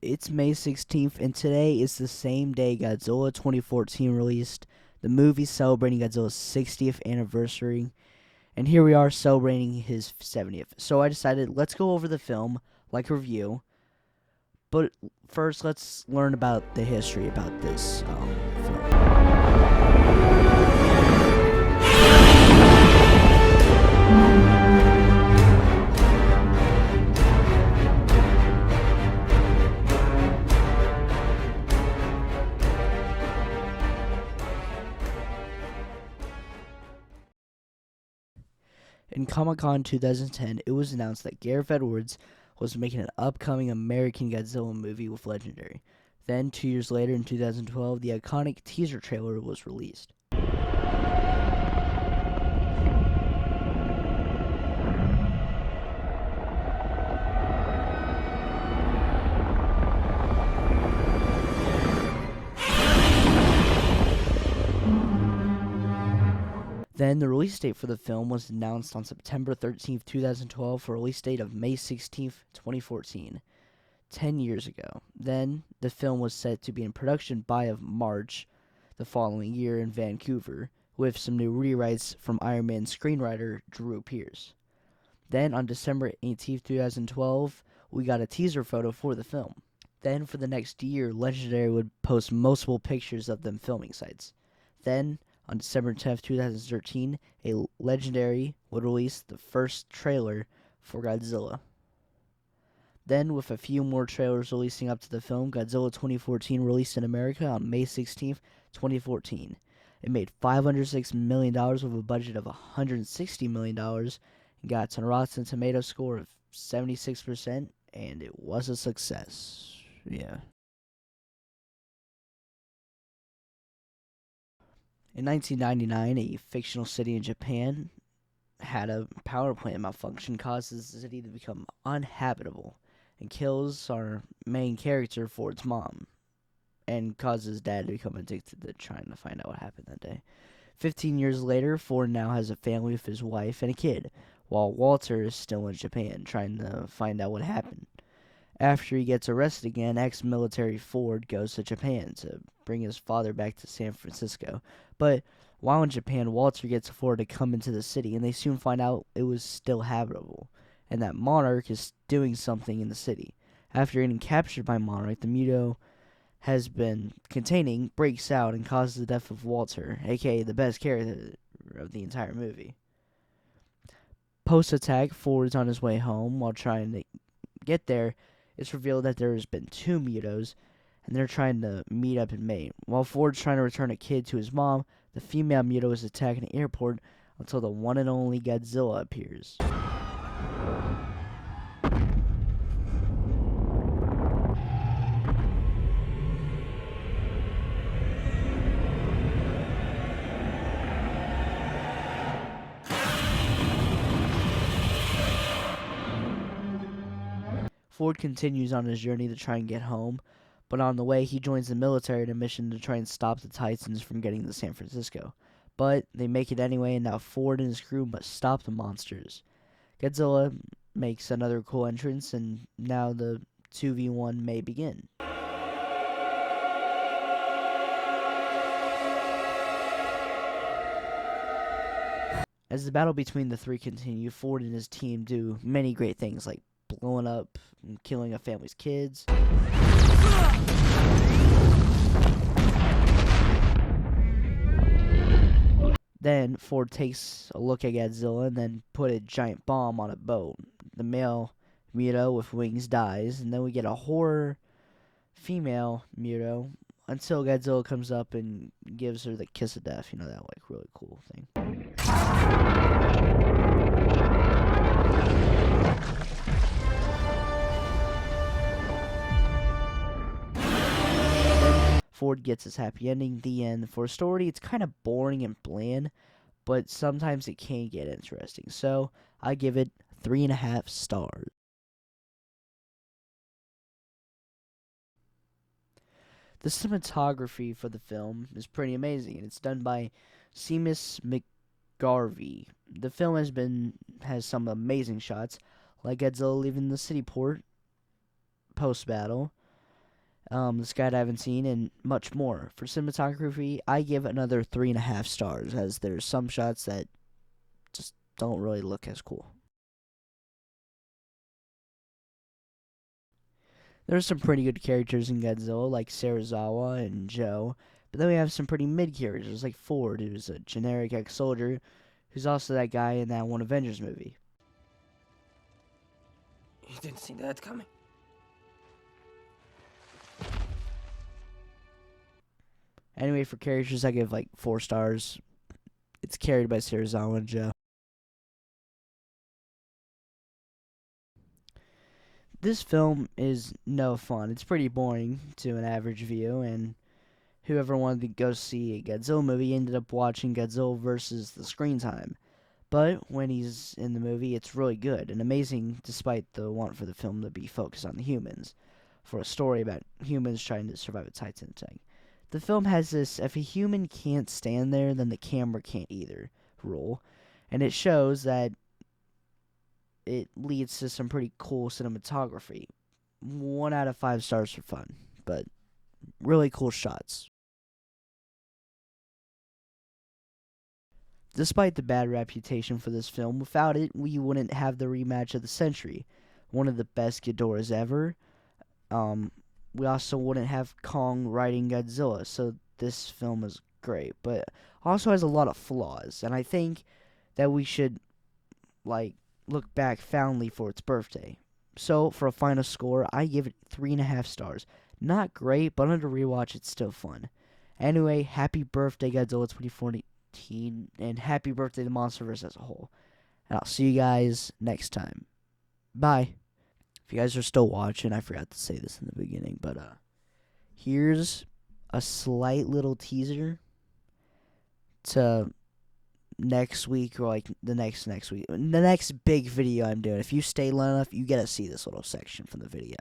It's May 16th, and today is the same day Godzilla 2014 released, the movie celebrating Godzilla's 60th anniversary, and here we are celebrating his 70th. So I decided, let's go over the film, like a review, but first let's learn about the history about this film. In Comic-Con 2010, it was announced that Gareth Edwards was making an upcoming American Godzilla movie with Legendary. Then, 2 years later, in 2012, the iconic teaser trailer was released. Then the release date for the film was announced on September 13th, 2012 for a release date of May 16th, 2014, 10 years ago. Then the film was set to be in production by of March the following year in Vancouver, with some new rewrites from Iron Man screenwriter Drew Pearce. Then on December 18th, 2012, we got a teaser photo for the film. Then for the next year, Legendary would post multiple pictures of them filming sites. Then on December 10th, 2013, a Legendary would release the first trailer for Godzilla. Then, with a few more trailers releasing up to the film, Godzilla 2014 released in America on May 16th, 2014. It made $506 million with a budget of $160 million and got a Rotten Tomatoes score of 76%, and it was a success. Yeah. In 1999, a fictional city in Japan had a power plant malfunction, causes the city to become uninhabitable, and kills our main character, Ford's mom, and causes Dad to become addicted to trying to find out what happened that day. 15 years later, Ford now has a family with his wife and a kid, while Walter is still in Japan trying to find out what happened. After he gets arrested again, ex-military Ford goes to Japan to bring his father back to San Francisco. But while in Japan, Walter gets Ford to come into the city, and they soon find out it was still habitable, and that Monarch is doing something in the city. After getting captured by Monarch, the Muto has been containing breaks out and causes the death of Walter, aka the best character of the entire movie. Post-attack, Ford's on his way home. While trying to get there, it's revealed that there has been two Mutos, and they're trying to meet up in Maine. While Ford's trying to return a kid to his mom, the female Muto is attacked in an airport until the one and only Godzilla appears. Ford continues on his journey to try and get home, but on the way he joins the military in a mission to try and stop the Titans from getting to San Francisco. But they make it anyway, and now Ford and his crew must stop the monsters. Godzilla makes another cool entrance, and now the 2v1 may begin. As the battle between the three continue, Ford and his team do many great things, like blowing up and killing a family's kids. Then Ford takes a look at Godzilla and then put a giant bomb on a boat. The male Muto with wings dies, and then we get a horror female Muto until Godzilla comes up and gives her the kiss of death. You know, that like really cool thing. Ford gets his happy ending, the end. For a story, it's kind of boring and bland, but sometimes it can get interesting. So, I give it 3.5 stars. The cinematography for the film is pretty amazing, and it's done by Seamus McGarvey. The film has some amazing shots, like Godzilla leaving the city port post-battle, the skydiving scene, and much more. For cinematography, I give another 3.5 stars, as there's some shots that just don't really look as cool. There's some pretty good characters in Godzilla, like Serizawa and Joe, but then we have some pretty mid characters, like Ford, who's a generic ex-soldier, who's also that guy in that one Avengers movie. You didn't see that coming. Anyway, for characters, I give like 4 stars. It's carried by Serizawa and Joe. This film is no fun. It's pretty boring to an average view, and whoever wanted to go see a Godzilla movie ended up watching Godzilla versus the screen time. But when he's in the movie, it's really good and amazing despite the want for the film to be focused on the humans, for a story about humans trying to survive a Titan attack. The film has this if a human can't stand there, then the camera can't either rule, and it shows that it leads to some pretty cool cinematography. 1 out of 5 stars for fun, but really cool shots. Despite the bad reputation for this film, without it, we wouldn't have the rematch of the century, one of the best Ghidorahs ever. Um, we also wouldn't have Kong riding Godzilla, so this film is great, but also has a lot of flaws, and I think that we should like look back fondly for its birthday. So for a final score, I give it 3.5 stars. Not great, but on a rewatch, it's still fun. Anyway, happy birthday, Godzilla 2014, and happy birthday to MonsterVerse as a whole. And I'll see you guys next time. Bye. If you guys are still watching, I forgot to say this in the beginning, but here's a slight little teaser to next week, or like the next week, the next big video I'm doing. If you stay long enough, you get to see this little section from the video.